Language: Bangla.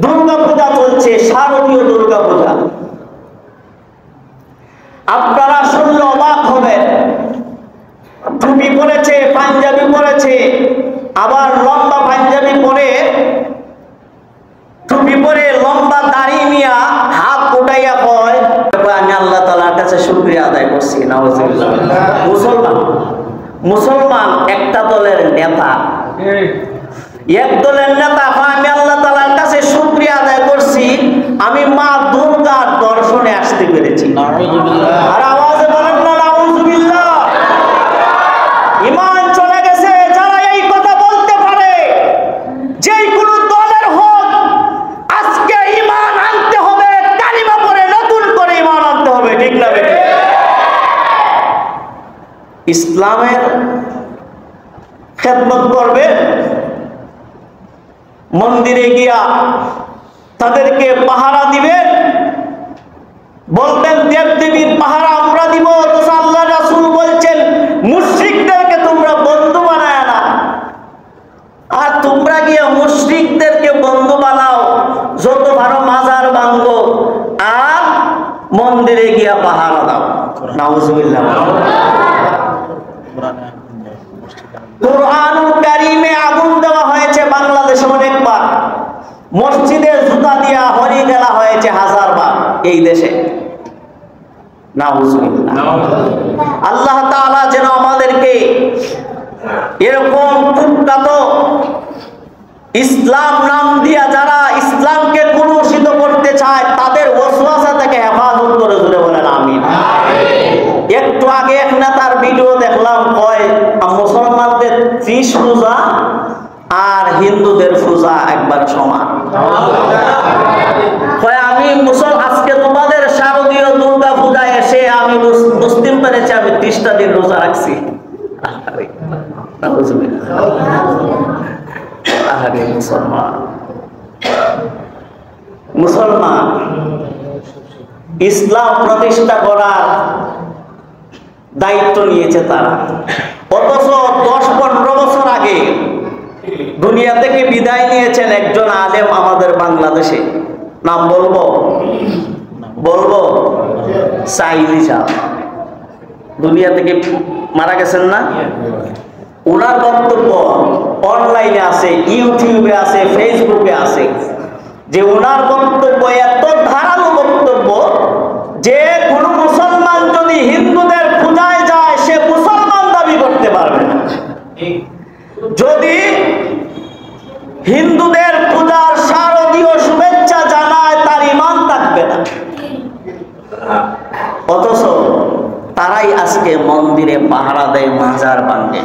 দুর্গা পূজা চলছে, শারদীয় দুর্গা পূজা। আপনারা শুনলে অবাক হবেন, টুপি পরেছে, পাঞ্জাবি পরেছে, আবার লম্বা পাঞ্জাবি পরে, টুপি পরে, লম্বা দাড়ি নিয়া হাত উঠাইয়া কয় আমি আল্লাহ তাআলার কাছে শুকরিয়া আদায় করছি। নাউজুবিল্লাহ। মুসলমান একটা দলের নেতা, এক দলের নেতা আমি আল্লাহ তাআলার কাছে শুকরিয়া আদায় করছি, আমি মা দুর্গার দর্শনে আসতে পেরেছি। আর আওয়াজে বলেন না নাউজুবিল্লাহ। ঈমান চলে গেছে যারা এই কথা বলতে পারে, যেই কোন দলের হোক, আজকে ঈমান আনতে হবে, কালিমা পড়ে নতুন করে ঈমান আনতে হবে, ঠিক না বেঠিক? ইসলামের খেদমত করবে, মন্দিরে গিয়া তাদেরকে পাহারা দিবেন, বলবেন দেব দেবীর পাহারা আমরা দিব। তো আল্লাহ রাসূল বলছেন মুশরিকদেরকে তোমরা বন্ধু বানায় না, আর তোমরা গিয়া মুশরিকদেরকে বন্ধু বানাও, যত ভালো মাজার ভাঙো আর মন্দিরে গিয়া পাহারা দাও। নাউজুবিল্লাহ। কুরআনুল কারীমে আগুন দেওয়া হয়েছে বাংলাদেশে অনেকবার, মসজিদে জুতা দিয়া হরি দেওয়া হয়েছে হাজারবার এই দেশে। নাউজুবিল্লাহ। আল্লাহ তাআলা যেন আমাদেরকে এরকম কুখ্যাত ইসলাম নাম দিয়া যারা ইসলামকে কলুষিত করতে চায় তাদের ওয়াসওয়াসা থেকে হেফাজত করে, জুড়ে বলেন আমিন। একটু আগে এক নেতার ভিডিও দেখলাম, কয় মুসলমানদের 30 রোজা আর হিন্দুদের পূজা একবার সমান। কয় আমি আজকে তোমাদের শারদীয় দুর্গা পূজায় এসে আমি মুসলিম পেরেছি, আমি 30টা দিন রোজা রাখছি। মুসলমান ইসলাম প্রতিষ্ঠা করার দায়িত্ব নিয়েছে তারা, অথচ 10-15 বছর আগে দুনিয়া থেকে বিদায় নিয়েছেন একজন আলেম আমাদের বাংলাদেশে, নাম বলবো সাইদি সাহেব, দুনিয়া থেকে মারা গেছেন না? ওনার বক্তব্য অনলাইনে আছে, ইউটিউবে আছে, ফেসবুকে আছে, যে ওনার বক্তব্য এত ধারালো বক্তব্য যে কোন মুসলমান যদি হিন্দুদের পূজায় যায় সে মুসলমান দাবি করতে পারবে না, যদি হিন্দুদের পূজার শারদীয় শুভেচ্ছা জানায় তার ঈমান থাকবে না। অথচ তারাই আজকে মন্দিরে পাহারা দেয়, মাজার ভাঙে।